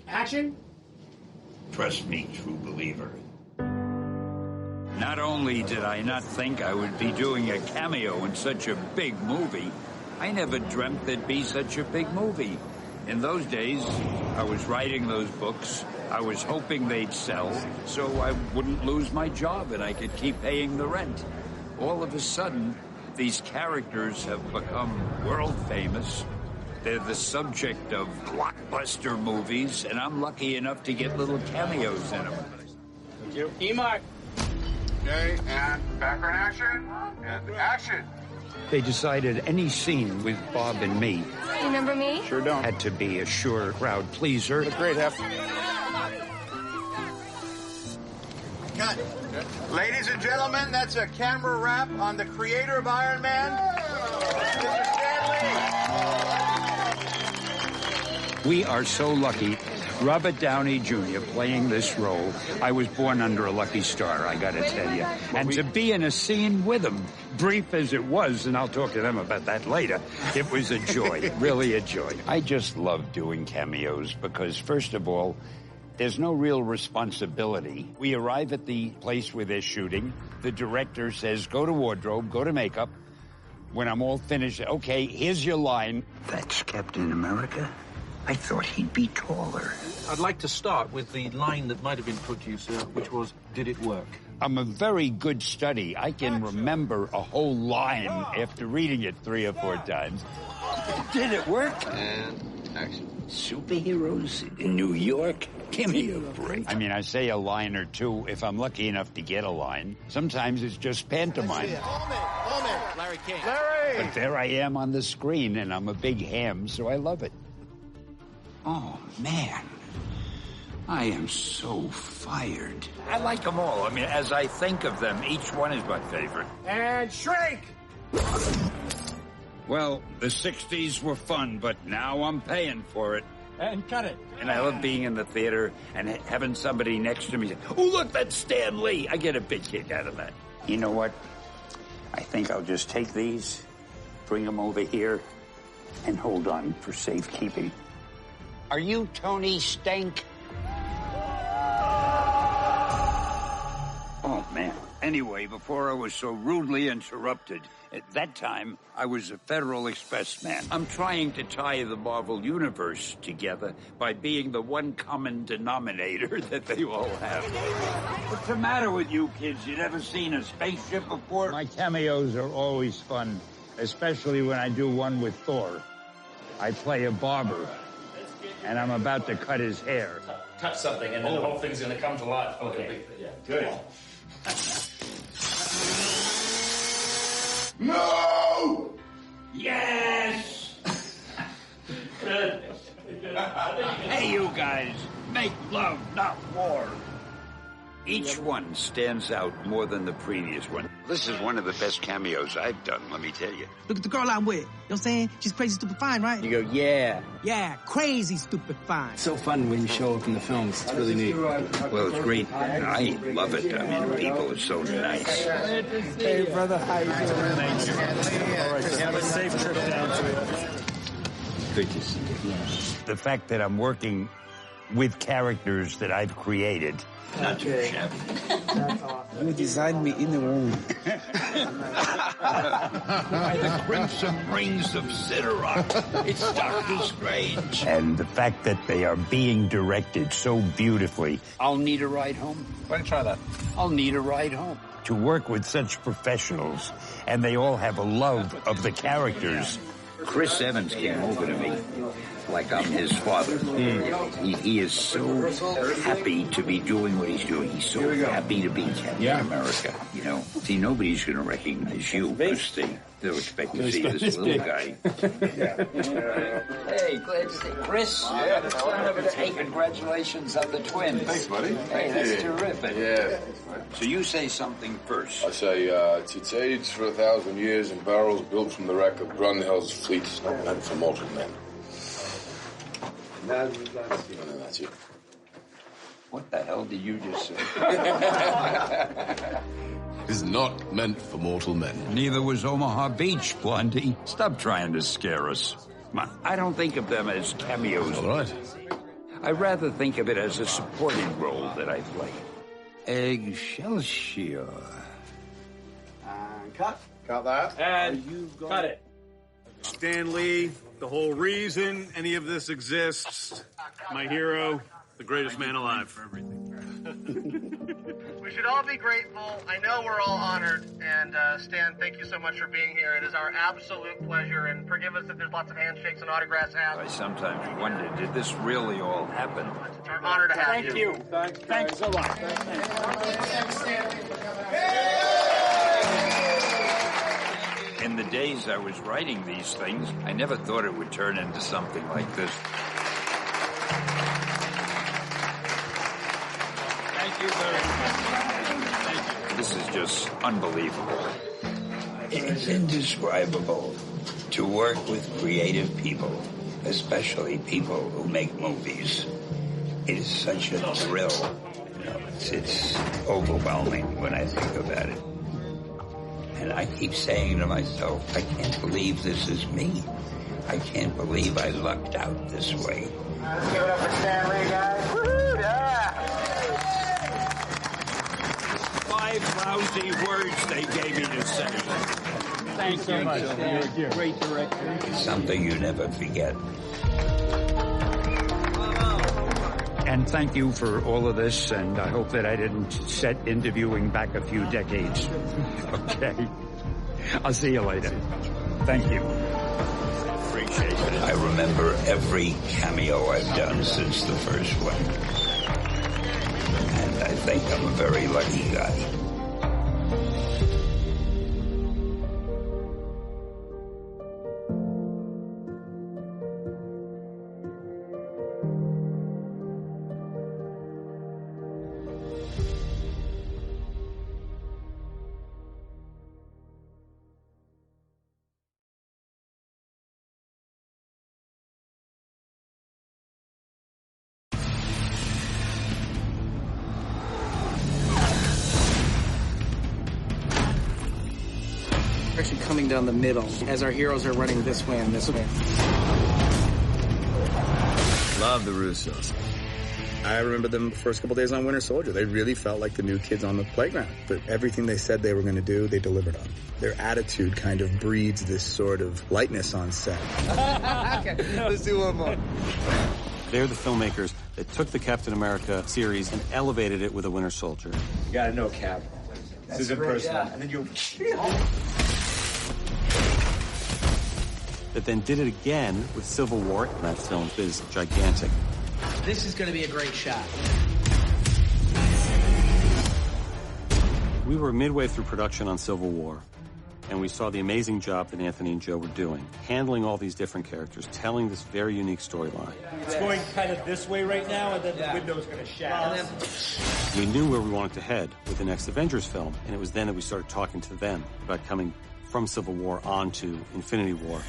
Action. Trust me, true believer. Not only did I not think I would be doing a cameo in such a big movie, I never dreamt there'd be such a big movie. In those days, I was writing those books. I was hoping they'd sell, so I wouldn't lose my job and I could keep paying the rent. All of a sudden, these characters have become world famous. They're the subject of blockbuster movies, and I'm lucky enough to get little cameos in them. Thank you. E-Mark. Okay, and background action, and action. They decided any scene with Bob and me You remember me? Sure don't. had to be a sure crowd pleaser. Look great, Hef. Cut. Ladies and gentlemen, that's a camera wrap on the creator of Iron Man, Mr. Stan Lee. We are so lucky. Robert Downey Jr. playing this role. I was born under a lucky star, I gotta tell you. And to be in a scene with him, brief as it was, and I'll talk to them about that later, it was a joy, really a joy. I just love doing cameos because, first of all, there's no real responsibility. We arrive at the place where they're shooting. The director says, go to wardrobe, go to makeup. When I'm all finished, okay, here's your line. That's Captain America? I thought he'd be taller. I'd like to start with the line that might have been put to you, sir, which was, did it work? I'm a very good study. I can remember a whole line after reading it 3 or 4 times. Did it work? And action. Superheroes in New York? Give me a break. I mean, I say a line or two if I'm lucky enough to get a line. Sometimes it's just pantomime. Larry King. Larry! But there I am on the screen, and I'm a big ham, so I love it. Oh, man. I am so fired. I like them all. I mean, as I think of them, each one is my favorite. And shrink. Well, the 60s were fun, but now I'm paying for it. And cut it. And I love being in the theater and having somebody next to me say, oh, look, that's Stan Lee. I get a big kick out of that. You know what? I think I'll just take these, bring them over here, and hold on for safekeeping. Are you Tony Stank? Oh, man. Anyway, before I was so rudely interrupted, at that time, I was a Federal Express man. I'm trying to tie the Marvel Universe together by being the one common denominator that they all have. What's the matter with you kids? You never seen a spaceship before? My cameos are always fun, especially when I do one with Thor. I play a barber, and I'm about to cut his hair. Cut something, and then the whole thing's going to come to life. Okay. Yeah. Good. No! Yes! Hey, you guys, make love, not war. Each one stands out more than the previous one. This is one of the best cameos I've done, let me tell you. Look at the girl I'm with. You know what I'm saying? She's crazy, stupid, fine, right? You go, yeah. Yeah, crazy, stupid, fine. It's so fun when you show up in the films. It's really neat. Well, it's great. I love it. I mean, people are so nice. Hey, brother, how you doing? Thank you. All right, have a safe trip down to it. Good to see you. The fact that I'm working with characters that I've created. Not too shabby. You designed me in the womb. By the crimson rings of Sidorak, it's Doctor Strange. And the fact that they are being directed so beautifully. I'll need a ride home. Why don't you try that? I'll need a ride home. To work with such professionals, and they all have a love of the characters. Chris Evans came over to me like I'm his father. He is so happy to be doing what he's doing. He's so happy to be Captain America. You know, see, nobody's going to recognize you because they'll expect to see this little guy. Hey, glad to see Chris. Hey, congratulations on the twins. Thanks, buddy. Hey, that's terrific. Yeah. So you say something first. I say, it's aged for 1,000 years in barrels built from the wreck of Grunhild's fleet. It's not meant for mortal men. And then that's it. What the hell did you just say? Is not meant for mortal men. Neither was Omaha Beach, Blondie. Stop trying to scare us. I don't think of them as cameos. All right. I rather think of it as a supporting role that I play. Excelsior. And cut. Cut that. And cut it. Stan Lee, the whole reason any of this exists. My hero, the greatest man alive. For everything. We should all be grateful. I know we're all honored. And Stan, thank you so much for being here. It is our absolute pleasure. And forgive us if there's lots of handshakes and autographs asked. I sometimes wonder, did this really all happen? It's our honor to have you. Thank you. Thanks a lot. In the days I was writing these things, I never thought it would turn into something like this. Thank you very much. Thank you. This is just unbelievable. It's indescribable to work with creative people, especially people who make movies. It is such a thrill. It's overwhelming when I think about it. And I keep saying to myself, I can't believe this is me. I can't believe I lucked out this way. Let's give it up for Stan Lee, guys. Woo-hoo, yeah. 5 lousy words they gave me to say. Thanks so much. You're a great director. It's something you never forget. And thank you for all of this, and I hope that I didn't set interviewing back a few decades. Okay. I'll see you later. Thank you. Appreciate it. I remember every cameo I've done since the first one. And I think I'm a very lucky guy. Actually coming down the middle as our heroes are running this way and this way. Love the Russos. I remember them the first couple days on Winter Soldier. They really felt like the new kids on the playground. But everything they said they were going to do, they delivered on. Their attitude kind of breeds this sort of lightness on set. Okay, let's do one more. They're the filmmakers that took the Captain America series and elevated it with a Winter Soldier. You gotta know, Cap. This isn't personal. Yeah. And then you... That then did it again with Civil War. That film is gigantic. This is going to be a great shot. We were midway through production on Civil War, and we saw the amazing job that Anthony and Joe were doing, handling all these different characters, telling this very unique storyline. It's going kind of this way right now, and then the window's going to shatter. We knew where we wanted to head with the next Avengers film, and it was then that we started talking to them about coming from Civil War on to Infinity War.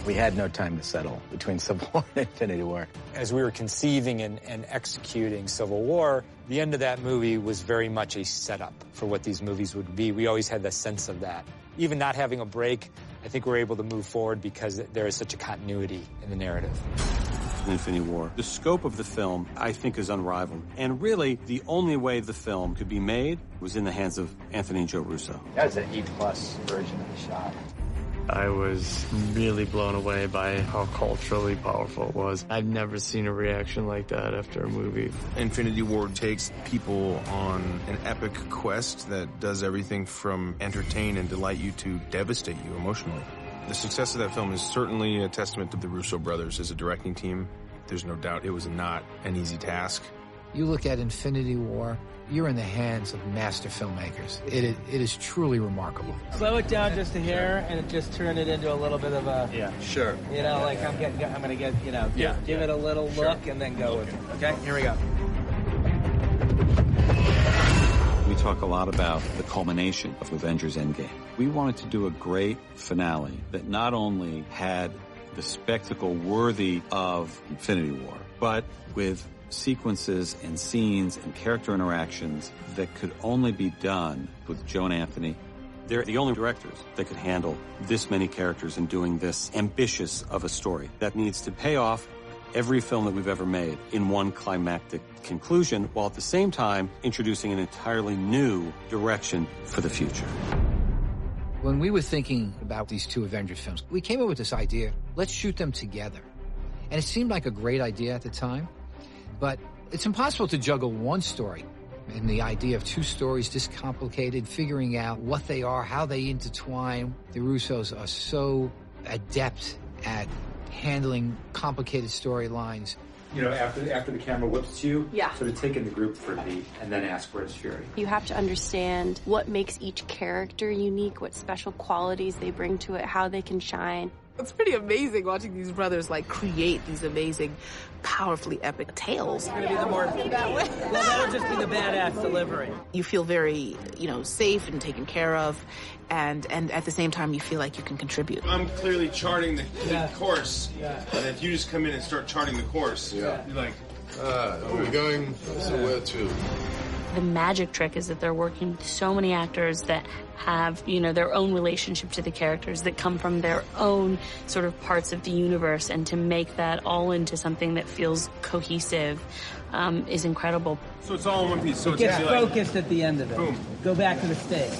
We had no time to settle between Civil War and Infinity War. As we were conceiving and executing Civil War, the end of that movie was very much a setup for what these movies would be. We always had the sense of that. Even not having a break, I think we're able to move forward because there is such a continuity in the narrative. Infinity War. The scope of the film, I think, is unrivaled. And really, the only way the film could be made was in the hands of Anthony and Joe Russo. That was an E+ version of the shot. I was really blown away by how culturally powerful it was. I've never seen a reaction like that after a movie. Infinity War takes people on an epic quest that does everything from entertain and delight you to devastate you emotionally. The success of that film is certainly a testament to the Russo brothers as a directing team. There's no doubt it was not an easy task. You look at Infinity War, you're in the hands of master filmmakers. It is truly remarkable. Slow it down just a hair and just turn it into a little bit of a... Yeah, sure. You know, like I'm going to get, you know, give it a little look and then go with it. Okay, here we go. We talk a lot about the culmination of Avengers Endgame. We wanted to do a great finale that not only had the spectacle worthy of Infinity War, but with sequences and scenes and character interactions that could only be done with Joe and Anthony. They're the only directors that could handle this many characters and doing this ambitious of a story that needs to pay off every film that we've ever made in one climactic conclusion, while at the same time introducing an entirely new direction for the future. When we were thinking about these two Avengers films, we came up with this idea, let's shoot them together. And it seemed like a great idea at the time, but it's impossible to juggle one story. And the idea of two stories this complicated, figuring out what they are, how they intertwine. The Russos are so adept at handling complicated storylines. You know, after the camera whips you, yeah, sort of take in the group for a beat and then ask where's Fury. You have to understand what makes each character unique, what special qualities they bring to it, how they can shine. It's pretty amazing watching these brothers like create these amazing, powerfully epic tales. It's gonna be the more that way. Well, that'll just be the badass delivery. You feel very, safe and taken care of, and at the same time you feel like you can contribute. I'm clearly charting the course, and if you just come in and start charting the course, you're like, are we going somewhere to? The magic trick is that they're working with so many actors that have, their own relationship to the characters, that come from their own sort of parts of the universe, and to make that all into something that feels cohesive is incredible. So it's all in one piece. So it gets focused at the end of it. Boom. Go back to the stage.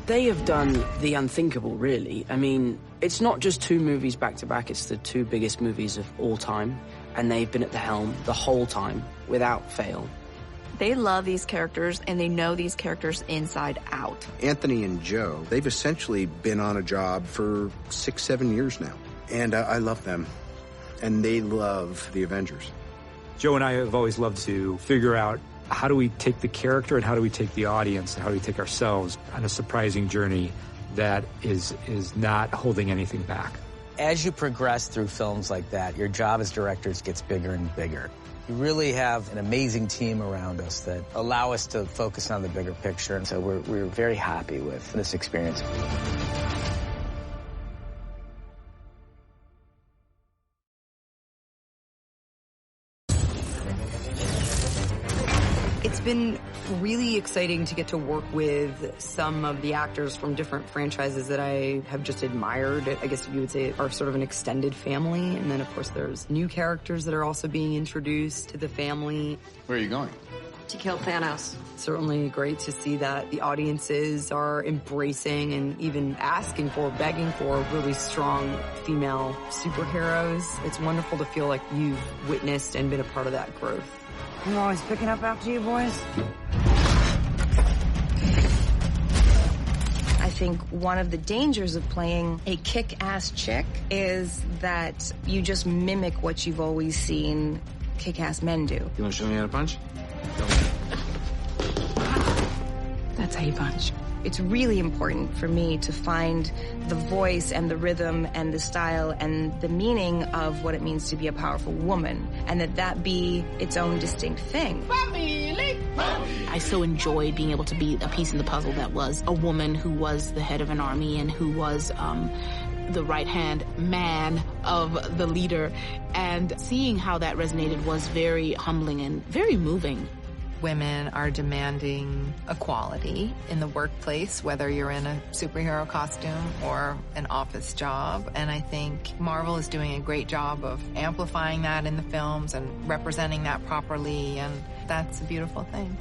They have done the unthinkable, really. I mean, it's not just two movies back to back, it's the two biggest movies of all time, and they've been at the helm the whole time, without fail. They love these characters, and they know these characters inside out. Anthony and Joe, they've essentially been on a job for 6-7 years now. And I love them. And they love the Avengers. Joe and I have always loved to figure out how do we take the character and how do we take the audience and how do we take ourselves on a surprising journey that is not holding anything back. As you progress through films like that, your job as directors gets bigger and bigger. We really have an amazing team around us that allow us to focus on the bigger picture, and so we're very happy with this experience. It's been really exciting to get to work with some of the actors from different franchises that I have just admired. I guess you would say are sort of an extended family. And then, of course, there's new characters that are also being introduced to the family. Where are you going? To kill Thanos. Certainly great to see that the audiences are embracing and even asking for, begging for really strong female superheroes. It's wonderful to feel like you've witnessed and been a part of that growth. I'm always picking up after you boys. I think one of the dangers of playing a kick-ass chick is that you just mimic what you've always seen kick-ass men do. You want to show me how to punch? That's how you punch. It's really important for me to find the voice and the rhythm and the style and the meaning of what it means to be a powerful woman, and that be its own distinct thing. I so enjoyed being able to be a piece in the puzzle that was a woman who was the head of an army and who was the right-hand man of the leader, and seeing how that resonated was very humbling and very moving. Women are demanding equality in the workplace, whether you're in a superhero costume or an office job. And I think Marvel is doing a great job of amplifying that in the films and representing that properly, and that's a beautiful thing.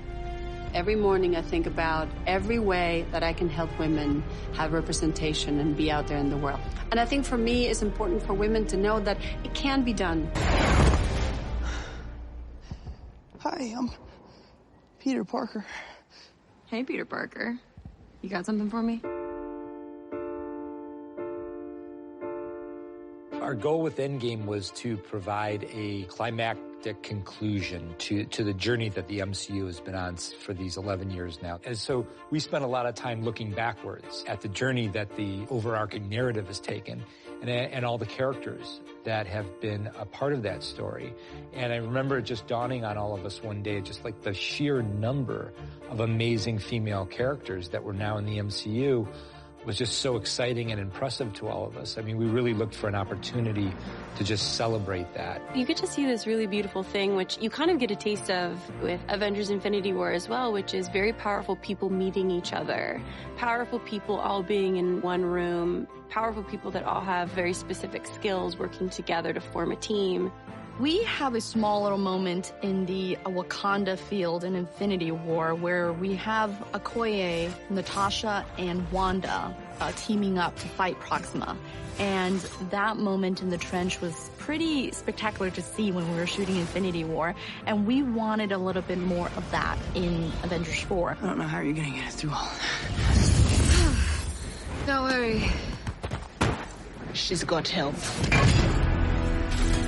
Every morning I think about every way that I can help women have representation and be out there in the world. And I think for me it's important for women to know that it can be done. Hi, I'm Peter Parker. Hey, Peter Parker. You got something for me? Our goal with Endgame was to provide a climactic conclusion to the journey that the MCU has been on for these 11 years now. And so we spent a lot of time looking backwards at the journey that the overarching narrative has taken and all the characters that have been a part of that story. And I remember it just dawning on all of us one day, just like the sheer number of amazing female characters that were now in the MCU was just so exciting and impressive to all of us. I mean, we really looked for an opportunity to just celebrate that. You get to see this really beautiful thing, which you kind of get a taste of with Avengers Infinity War as well, which is very powerful people meeting each other, powerful people all being in one room, powerful people that all have very specific skills working together to form a team. We have a small little moment in the Wakanda field in Infinity War where we have Okoye, Natasha, and Wanda teaming up to fight Proxima. And that moment in the trench was pretty spectacular to see when we were shooting Infinity War. And we wanted a little bit more of that in Avengers 4. I don't know how you're gonna get through all that. Don't worry. She's got help.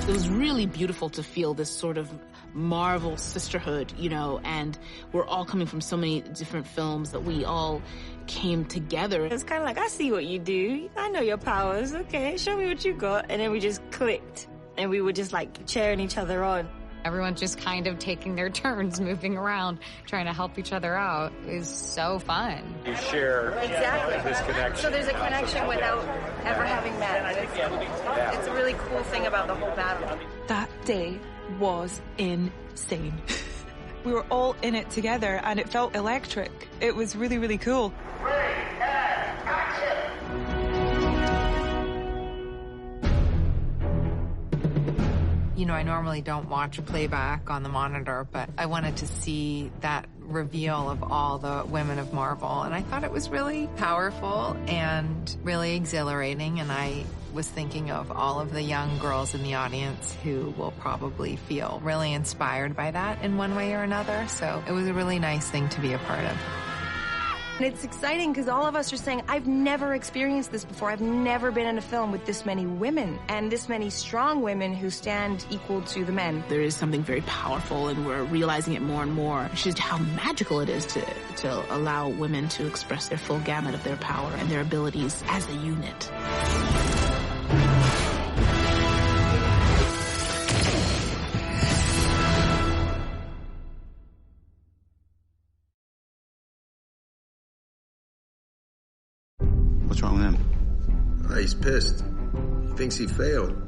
It was really beautiful to feel this sort of Marvel sisterhood, you know, and we're all coming from so many different films that we all came together. It's kind of like, I see what you do. I know your powers. Okay, show me what you got. And then we just clicked. And we were just like cheering each other on. Everyone's just kind of taking their turns, moving around, trying to help each other out. It was so fun. You share this connection. So there's a connection without ever having met. It's a really cool thing about the whole battle. That day was insane. We were all in it together and it felt electric. It was really, really cool. You know, I normally don't watch playback on the monitor, but I wanted to see that reveal of all the women of Marvel, and I thought it was really powerful and really exhilarating, and I was thinking of all of the young girls in the audience who will probably feel really inspired by that in one way or another, so it was a really nice thing to be a part of. And it's exciting because all of us are saying, I've never experienced this before. I've never been in a film with this many women and this many strong women who stand equal to the men. There is something very powerful, and we're realizing it more and more. It's just how magical it is to allow women to express their full gamut of their power and their abilities as a unit. What's wrong with him? He's pissed. He thinks he failed.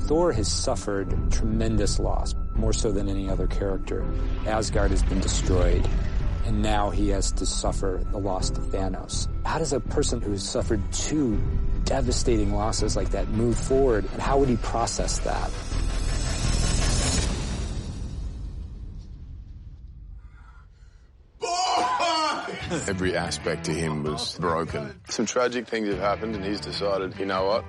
Thor has suffered tremendous loss, more so than any other character. Asgard has been destroyed, and now he has to suffer the loss to Thanos. How does a person who's suffered two devastating losses like that move forward, and how would he process that? Every aspect to him was broken. Some tragic things have happened, and he's decided, you know what?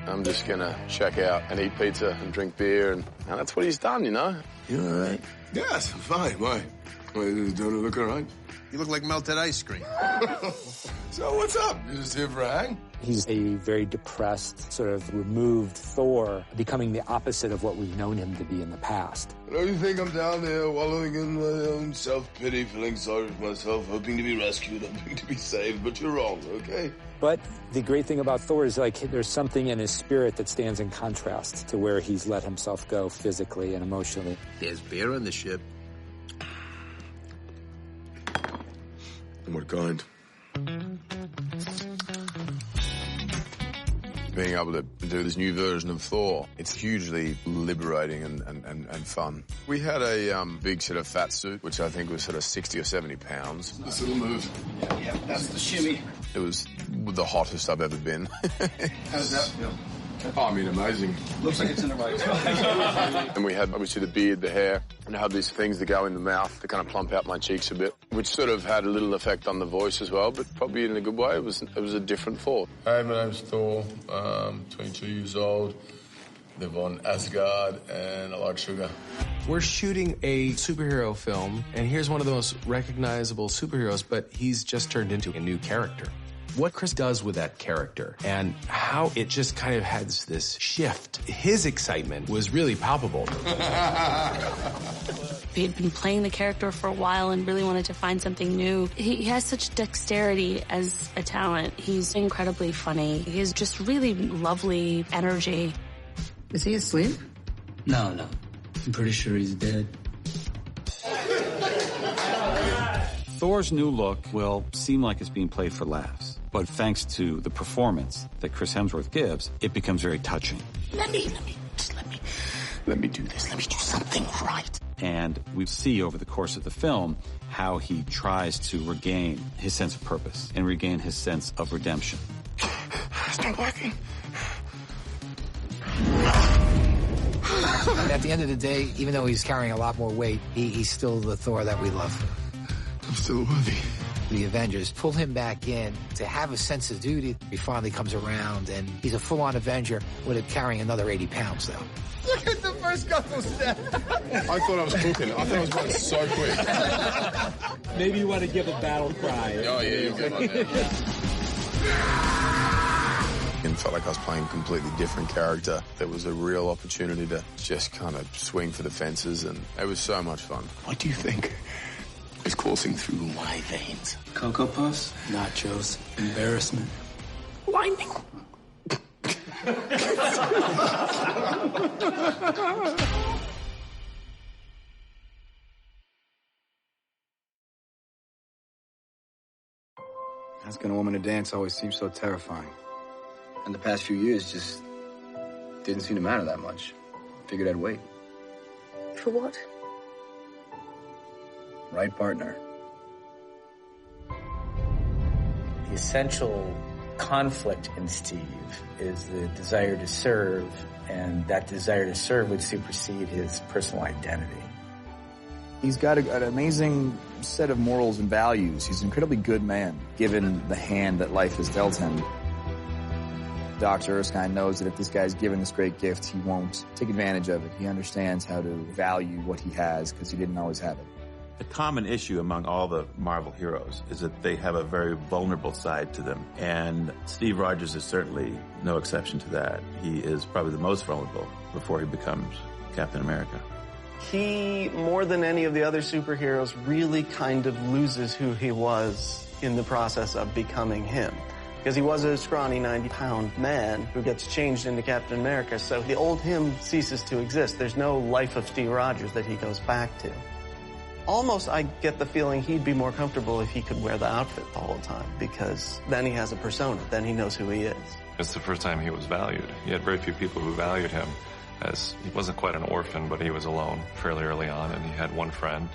I'm just gonna check out and eat pizza and drink beer, and that's what he's done, you know? You all right? Yes, fine. Why? Don't it look all right? You look like melted ice cream. So what's up? You just here for a hang? He's a very depressed, sort of removed Thor, becoming the opposite of what we've known him to be in the past. Don't you think I'm down there wallowing in my own self-pity, feeling sorry for myself, hoping to be rescued, hoping to be saved, but you're wrong, okay? But the great thing about Thor is, like, there's something in his spirit that stands in contrast to where he's let himself go physically and emotionally. There's beer on the ship. What kind? Being able to do this new version of Thor, it's hugely liberating and fun. We had a big sort of fat suit, which I think was sort of 60 or 70 pounds. This little move. Yeah, that's the shimmy. It was the hottest I've ever been. How does that feel? Oh, I mean, amazing. Looks like it's in the right spot. And we had, obviously, the beard, the hair, and I had these things that go in the mouth to kind of plump out my cheeks a bit, which sort of had a little effect on the voice as well, but probably in a good way. It was a different Thor. Hi, my name's Thor. I'm 22 years old. Live on Asgard, and I like sugar. We're shooting a superhero film, and here's one of the most recognizable superheroes, but he's just turned into a new character. What Chris does with that character and how it just kind of has this shift. His excitement was really palpable. He had been playing the character for a while and really wanted to find something new. He has such dexterity as a talent. He's incredibly funny. He has just really lovely energy. Is he asleep? No. I'm pretty sure he's dead. Thor's new look will seem like it's being played for laughs. But thanks to the performance that Chris Hemsworth gives, it becomes very touching. Let me do this. Let me do something right. And we see over the course of the film how he tries to regain his sense of purpose and regain his sense of redemption. It's not working. At the end of the day, even though he's carrying a lot more weight, he's still the Thor that we love. I'm still worthy. The Avengers pull him back in to have a sense of duty. He finally comes around, and he's a full-on Avenger with it carrying another 80 pounds, though. Look at the first couple steps. I thought I was cooking. I thought I was going so quick. Maybe you want to give a battle cry. Oh, yeah, you're good on that. It felt like I was playing a completely different character. There was a real opportunity to just kind of swing for the fences, and it was so much fun. What do you think is coursing through my veins? Cocoa Puffs, nachos, embarrassment, lightning. Asking a woman to dance always seems so terrifying. And the past few years just didn't seem to matter that much. Figured I'd wait. For what? Right partner. The essential conflict in Steve is the desire to serve, and that desire to serve would supersede his personal identity. He's got an amazing set of morals and values. He's an incredibly good man, given the hand that life has dealt him. Dr. Erskine knows that if this guy's given this great gift, he won't take advantage of it. He understands how to value what he has because he didn't always have it. The common issue among all the Marvel heroes is that they have a very vulnerable side to them. And Steve Rogers is certainly no exception to that. He is probably the most vulnerable before he becomes Captain America. He, more than any of the other superheroes, really kind of loses who he was in the process of becoming him. Because he was a scrawny 90-pound man who gets changed into Captain America, so the old him ceases to exist. There's no life of Steve Rogers that he goes back to. Almost, I get the feeling he'd be more comfortable if he could wear the outfit the whole time, because then he has a persona, then he knows who he is. It's the first time he was valued. He had very few people who valued him, as he wasn't quite an orphan, but he was alone fairly early on, and he had one friend.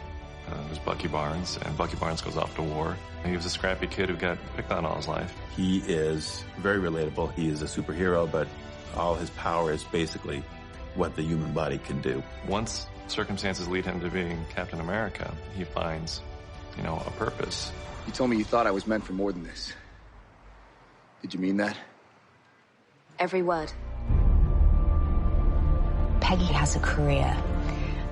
It was Bucky Barnes, and Bucky Barnes goes off to war. And he was a scrappy kid who got picked on all his life. He is very relatable. He is a superhero, but all his power is basically what the human body can do. Once circumstances lead him to being Captain America, he finds, a purpose. You told me you thought I was meant for more than this. Did you mean that? Every word. Peggy has a career.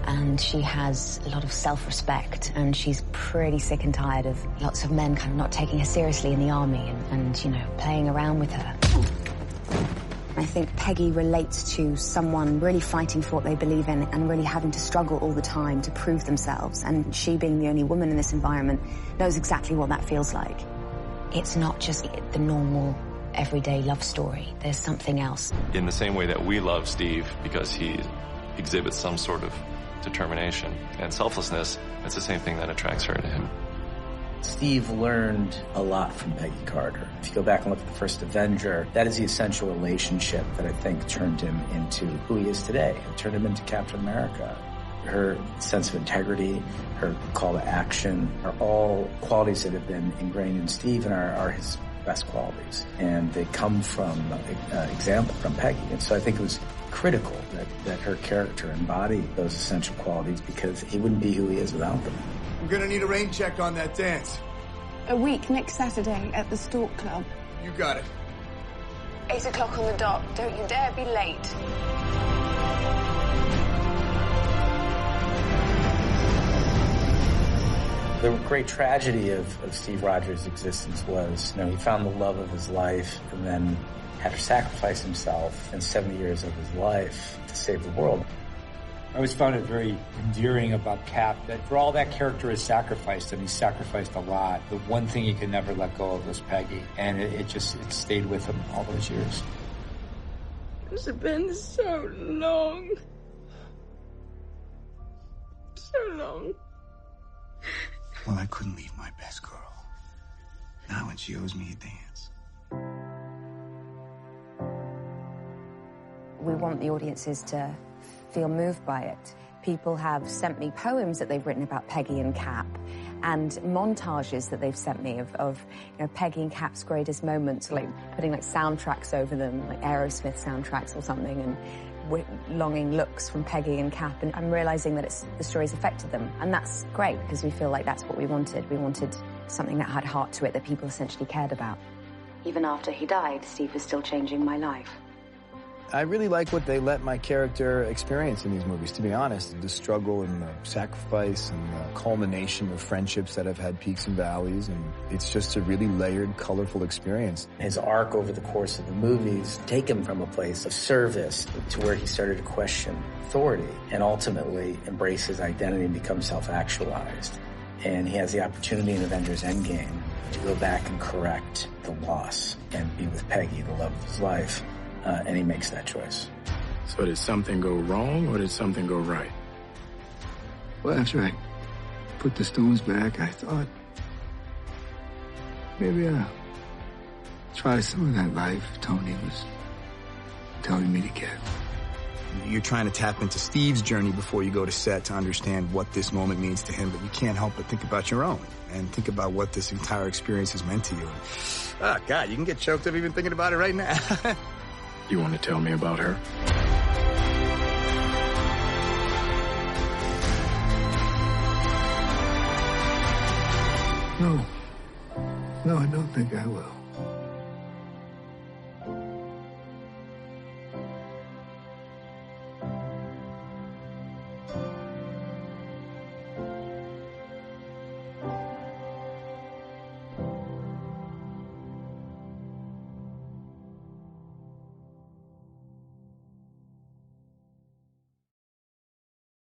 And she has a lot of self-respect, and she's pretty sick and tired of lots of men kind of not taking her seriously in the army and playing around with her. I think Peggy relates to someone really fighting for what they believe in and really having to struggle all the time to prove themselves. And she, being the only woman in this environment, knows exactly what that feels like. It's not just the normal, everyday love story. There's something else. In the same way that we love Steve because he exhibits some sort of determination and selflessness, it's the same thing that attracts her to him. Steve learned a lot from Peggy Carter. If you go back and look at the first Avenger, that is the essential relationship that I think turned him into who he is today. It turned him into Captain America. Her sense of integrity, her call to action are all qualities that have been ingrained in Steve and are his best qualities. And they come from example from Peggy. And so I think it was critical that her character embodied those essential qualities because he wouldn't be who he is without them. I'm gonna need a rain check on that dance. A week next Saturday at the Stork Club. You got it. 8 o'clock on the dot. Don't you dare be late. The great tragedy of Steve Rogers' existence was, he found the love of his life and then had to sacrifice himself in 70 years of his life to save the world. I always found it very endearing about Cap that for all that character has sacrificed, and he's sacrificed a lot, the one thing he could never let go of was Peggy, and it stayed with him all those years. It's been so long. So long. Well, I couldn't leave my best girl. Not when she owes me a dance. we want the audiences to feel moved by it. People have sent me poems that they've written about Peggy and Cap, and montages that they've sent me of Peggy and Cap's greatest moments, like putting like soundtracks over them, like Aerosmith soundtracks or something, and longing looks from Peggy and Cap, and I'm realizing that the story's affected them, and that's great because we feel like that's what we wanted. We wanted something that had heart to it, that people essentially cared about. Even after he died, Steve was still changing my life. I really like what they let my character experience in these movies, to be honest. The struggle and the sacrifice and the culmination of friendships that have had peaks and valleys, and it's just a really layered, colorful experience. His arc over the course of the movies take him from a place of service to where he started to question authority and ultimately embrace his identity and become self-actualized. And he has the opportunity in Avengers Endgame to go back and correct the loss and be with Peggy, the love of his life. And he makes that choice. So did something go wrong or did something go right? Well, after I put the stones back, I thought maybe I'll try some of that life Tony was telling me to get. You're trying to tap into Steve's journey before you go to set to understand what this moment means to him, but you can't help but think about your own and think about what this entire experience has meant to you. Oh, God, you can get choked up even thinking about it right now. You want to tell me about her? No, I don't think I will.